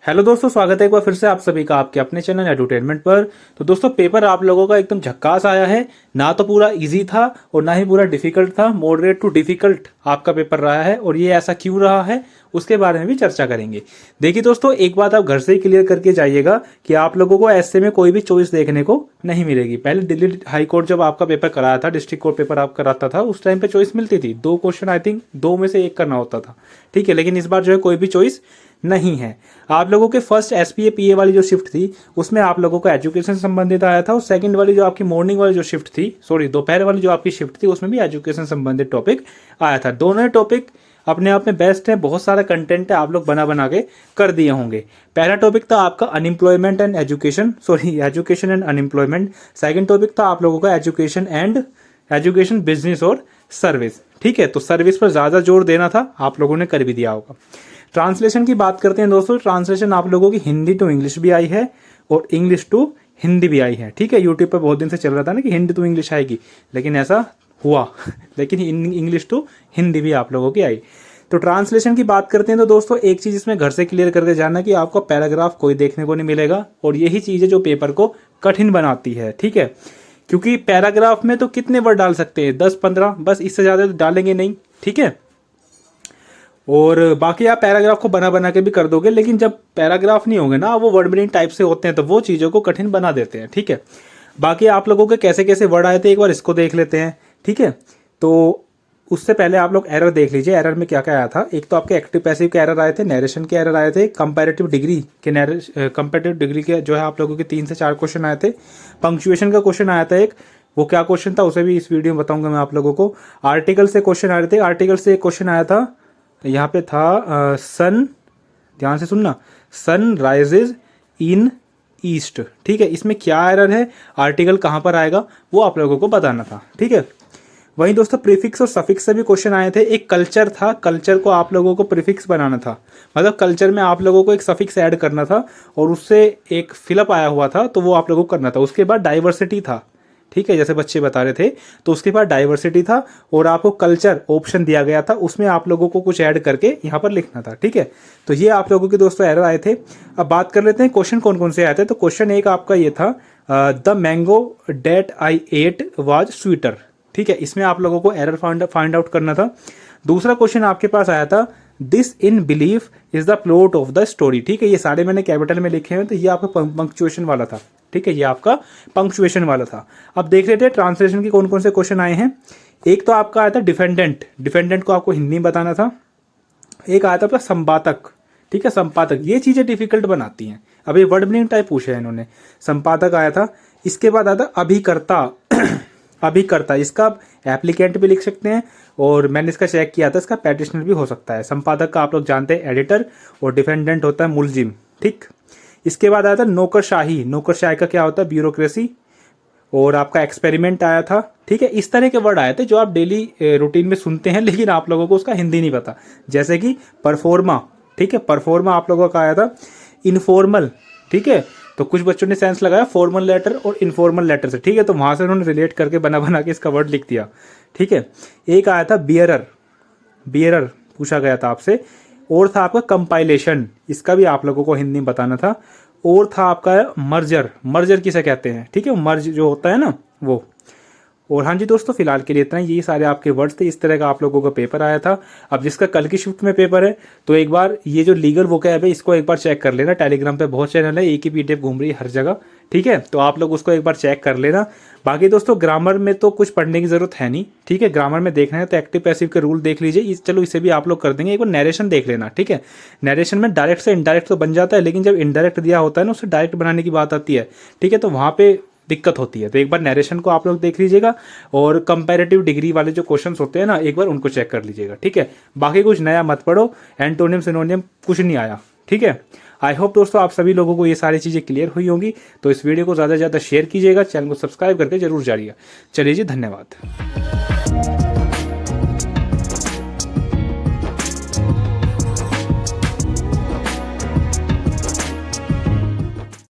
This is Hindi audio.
हेलो दोस्तों, स्वागत है एक बार फिर से आप सभी का आपके अपने चैनल एडुटेनमेंट पर। तो दोस्तों पेपर आप लोगों का एकदम झक्कास आया है। ना तो पूरा इजी था और ना ही पूरा डिफिकल्ट था, मॉडरेट टू डिफिकल्ट आपका पेपर रहा है। और ये ऐसा क्यों रहा है उसके बारे में भी चर्चा करेंगे। देखिए दोस्तों, एक बात आप घर से ही क्लियर करके जाइएगा कि आप लोगों को ऐसे में कोई भी चॉइस देखने को नहीं मिलेगी। पहले दिल्ली हाई कोर्ट जब आपका पेपर कराया था, डिस्ट्रिक्ट कोर्ट पेपर आप कराता था, उस टाइम पे चॉइस मिलती थी। 2 क्वेश्चन आई थिंक 2 में से 1 करना होता था, ठीक है। लेकिन इस बार जो है कोई भी चॉइस नहीं है। आप लोगों के फर्स्ट एसपीए पीए वाली जो शिफ्ट थी उसमें आप लोगों को एजुकेशन से संबंधित आया था, और सेकंड वाली जो आपकी मॉर्निंग वाली जो शिफ्ट थी, सॉरी दोपहर वाली जो आपकी शिफ्ट थी, उसमें भी एजुकेशन संबंधित टॉपिक आया था। दोनों ही टॉपिक अपने आप में बेस्ट है, बहुत सारा कंटेंट है, आप लोग बना बना के कर दिए होंगे। पहला टॉपिक था आपका unemployment and education, sorry education and unemployment. Second topic था आप लोगों का एजुकेशन बिजनेस और सर्विस, ठीक है। तो सर्विस पर ज़्यादा जोर देना था, आप लोगों ने कर भी दिया होगा। ट्रांसलेशन की बात करते हैं दोस्तों, ट्रांसलेशन आप लोगों की हिंदी टू इंग्लिश भी आई है और इंग्लिश टू हिंदी भी आई है, ठीक है। यूट्यूब पर बहुत दिन से चल रहा था ना कि हिंदी टू इंग्लिश आएगी, लेकिन ऐसा हुआ लेकिन इंग्लिश टू हिंदी भी आप लोगों की आई। तो ट्रांसलेशन की बात करते हैं तो दोस्तों एक चीज़ इसमें घर से क्लियर करके जाना कि आपको पैराग्राफ कोई देखने को नहीं मिलेगा, और यही चीज़ है जो पेपर को कठिन बनाती है, ठीक है। क्योंकि पैराग्राफ में तो कितने वर्ड डाल सकते हैं, 10-15, बस, इससे ज़्यादा तो डालेंगे नहीं, ठीक है। और बाकी आप पैराग्राफ को बना बना के भी कर दोगे, लेकिन जब पैराग्राफ नहीं होंगे ना, वो वर्ड मीनिंग टाइप से होते हैं, तो वो चीज़ों को कठिन बना देते हैं, ठीक है। बाकी आप लोगों के कैसे कैसे वर्ड आए थे एक बार इसको देख लेते हैं, ठीक है। तो उससे पहले आप लोग एरर देख लीजिए, एरर में क्या क्या आया था। एक तो आपके एक्टिव पैसिव के एरर आए थे, नरेशन के एरर आए थे, कंपैरेटिव डिग्री के जो है आप लोगों के 3 से 4 क्वेश्चन आए थे। पंक्चुएशन का क्वेश्चन आया था एक, वो क्या क्वेश्चन था उसे भी इस वीडियो में बताऊंगा मैं आप लोगों को। आर्टिकल से क्वेश्चन आ रहे थे, आर्टिकल से एक क्वेश्चन आया था, यहाँ पे था सन, ध्यान से सुनना, सन राइजेज इन ईस्ट, ठीक है। इसमें क्या एरर है, आर्टिकल कहाँ पर आएगा, वो आप लोगों को बताना था, ठीक है। वहीं दोस्तों प्रीफिक्स और सफिक्स से भी क्वेश्चन आए थे। एक कल्चर था, कल्चर को आप लोगों को प्रीफिक्स बनाना था, मतलब कल्चर में आप लोगों को एक सफिक्स ऐड करना था और उससे एक फिलअप आया हुआ था, तो वो आप लोगों को करना था। उसके बाद डाइवर्सिटी था, ठीक है, जैसे बच्चे बता रहे थे, तो उसके बाद डाइवर्सिटी था और आपको कल्चर ऑप्शन दिया गया था, उसमें आप लोगों को कुछ ऐड करके यहाँ पर लिखना था, ठीक है। तो ये आप लोगों के दोस्तों एरर आए थे। अब बात कर लेते हैं क्वेश्चन कौन कौन से आए थे। तो क्वेश्चन एक आपका ये था, the mango that I ate was sweeter, ठीक है। इसमें आप लोगों को एरर फाइंड आउट करना था। दूसरा क्वेश्चन आपके पास आया था, this in belief is the plot of the story, ठीक है। ये सारे मैंने कैपिटल में लिखे हैं, तो ये आपका पंक्चुएशन वाला था, ठीक है, ये आपका पंक्चुएशन वाला था। अब देख लेते हैं ट्रांसलेशन के कौन कौन से क्वेश्चन आए हैं। एक तो आपका आया था डिफेंडेंट, डिफेंडेंट को आपको हिंदी में बताना था। एक आया था आपका संपादक, ठीक है, संपादक, ये चीज़ें डिफिकल्ट बनाती हैं। अब ये वर्ड मीनिंग टाइप पूछे हैं इन्होंने, संपादक आया था। इसके बाद आया था अभिकर्ता अभिकर्ता, इसका आप एप्लीकेंट भी लिख सकते हैं, और मैंने इसका चेक किया था, इसका पेटिशनर भी हो सकता है। संपादक का आप लोग जानते हैं एडिटर, और डिफेंडेंट होता है मुलजिम, ठीक। इसके बाद आया था नौकरशाही, नौकरशाही का क्या होता है, ब्यूरोक्रेसी, और आपका एक्सपेरिमेंट आया था, ठीक है। इस तरह के वर्ड आए थे जो आप डेली रूटीन में सुनते हैं, लेकिन आप लोगों को उसका हिंदी नहीं पता, जैसे कि परफॉर्मा, ठीक है, परफॉर्मा आप लोगों का आया था। इनफॉर्मल, ठीक है, तो कुछ बच्चों ने सेंस लगाया फॉर्मल लेटर और इनफॉर्मल लेटर से, ठीक है, तो वहां से उन्होंने रिलेट करके बना बना के इसका वर्ड लिख दिया, ठीक है। एक आया था बियरर, बियरर पूछा गया था आपसे। और था आपका कंपाइलेशन, इसका भी आप लोगों को हिंदी में बताना था। और था आपका मर्जर, मर्जर किसे कहते हैं, ठीक है, मर्ज जो होता है ना वो। और हाँ जी दोस्तों, फिलहाल के लिए इतना ही, यही सारे आपके वर्ड्स थे। इस तरह का आप लोगों का पेपर आया था। अब जिसका कल की शिफ्ट में पेपर है, तो एक बार ये जो लीगल वोकैब है इसको एक बार चेक कर लेना। टेलीग्राम पे बहुत चैनल है, एक ही पीडीएफ घूम रही है हर जगह, ठीक है, तो आप लोग उसको एक बार चेक कर लेना। बाकी दोस्तों ग्रामर में तो कुछ पढ़ने की जरूरत है नहीं, ठीक है। ग्रामर में देखना है तो एक्टिव पैसिव के रूल देख लीजिए, चलो इसे भी आप लोग कर देंगे। एक बार नरेशन देख लेना, ठीक है। नरेशन में डायरेक्ट से इनडायरेक्ट तो बन जाता है, लेकिन जब इनडायरेक्ट दिया होता है ना, उससे डायरेक्ट बनाने की बात आती है, ठीक है, तो वहाँ पे दिक्कत होती है। तो एक बार नरेशन को आप लोग देख लीजिएगा, और कंपैरेटिव डिग्री वाले जो क्वेश्चंस होते हैं ना, एक बार उनको चेक कर लीजिएगा, ठीक है। बाकी कुछ नया मत पढ़ो, एंटोनिम सिनोनियम कुछ नहीं आया, ठीक है। आई होप दोस्तों आप सभी लोगों को ये सारी चीज़ें क्लियर हुई होंगी। तो इस वीडियो को ज़्यादा से ज़्यादा शेयर कीजिएगा, चैनल को सब्सक्राइब करके जरूर जाइएगा। चलिए जी, धन्यवाद।